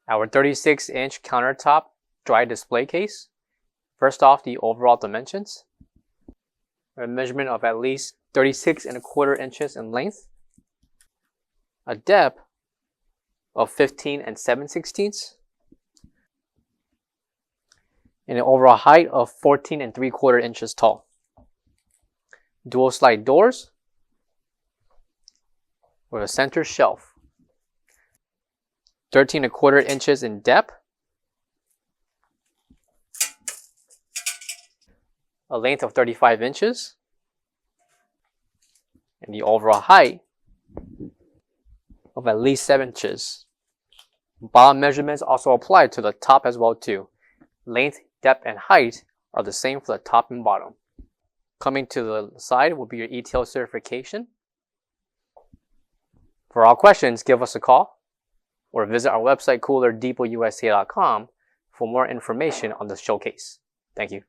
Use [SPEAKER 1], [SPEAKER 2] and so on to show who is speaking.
[SPEAKER 1] Our 36-inch countertop dry display case. First off, the overall dimensions. A measurement of at least 36.25 inches in length. A depth of 15 7/16. And an overall height of 14.75 inches tall. Dual slide doors with a center shelf. 13.25 inches in depth. A length of 35 inches. And the overall height of at least 7 inches. Bottom measurements also apply to the top as well too. Length, depth, and height are the same for the top and bottom. Coming to the side will be your ETL certification. For all questions, give us a call or visit our website coolerdepotUSA.com for more information on the showcase. Thank you.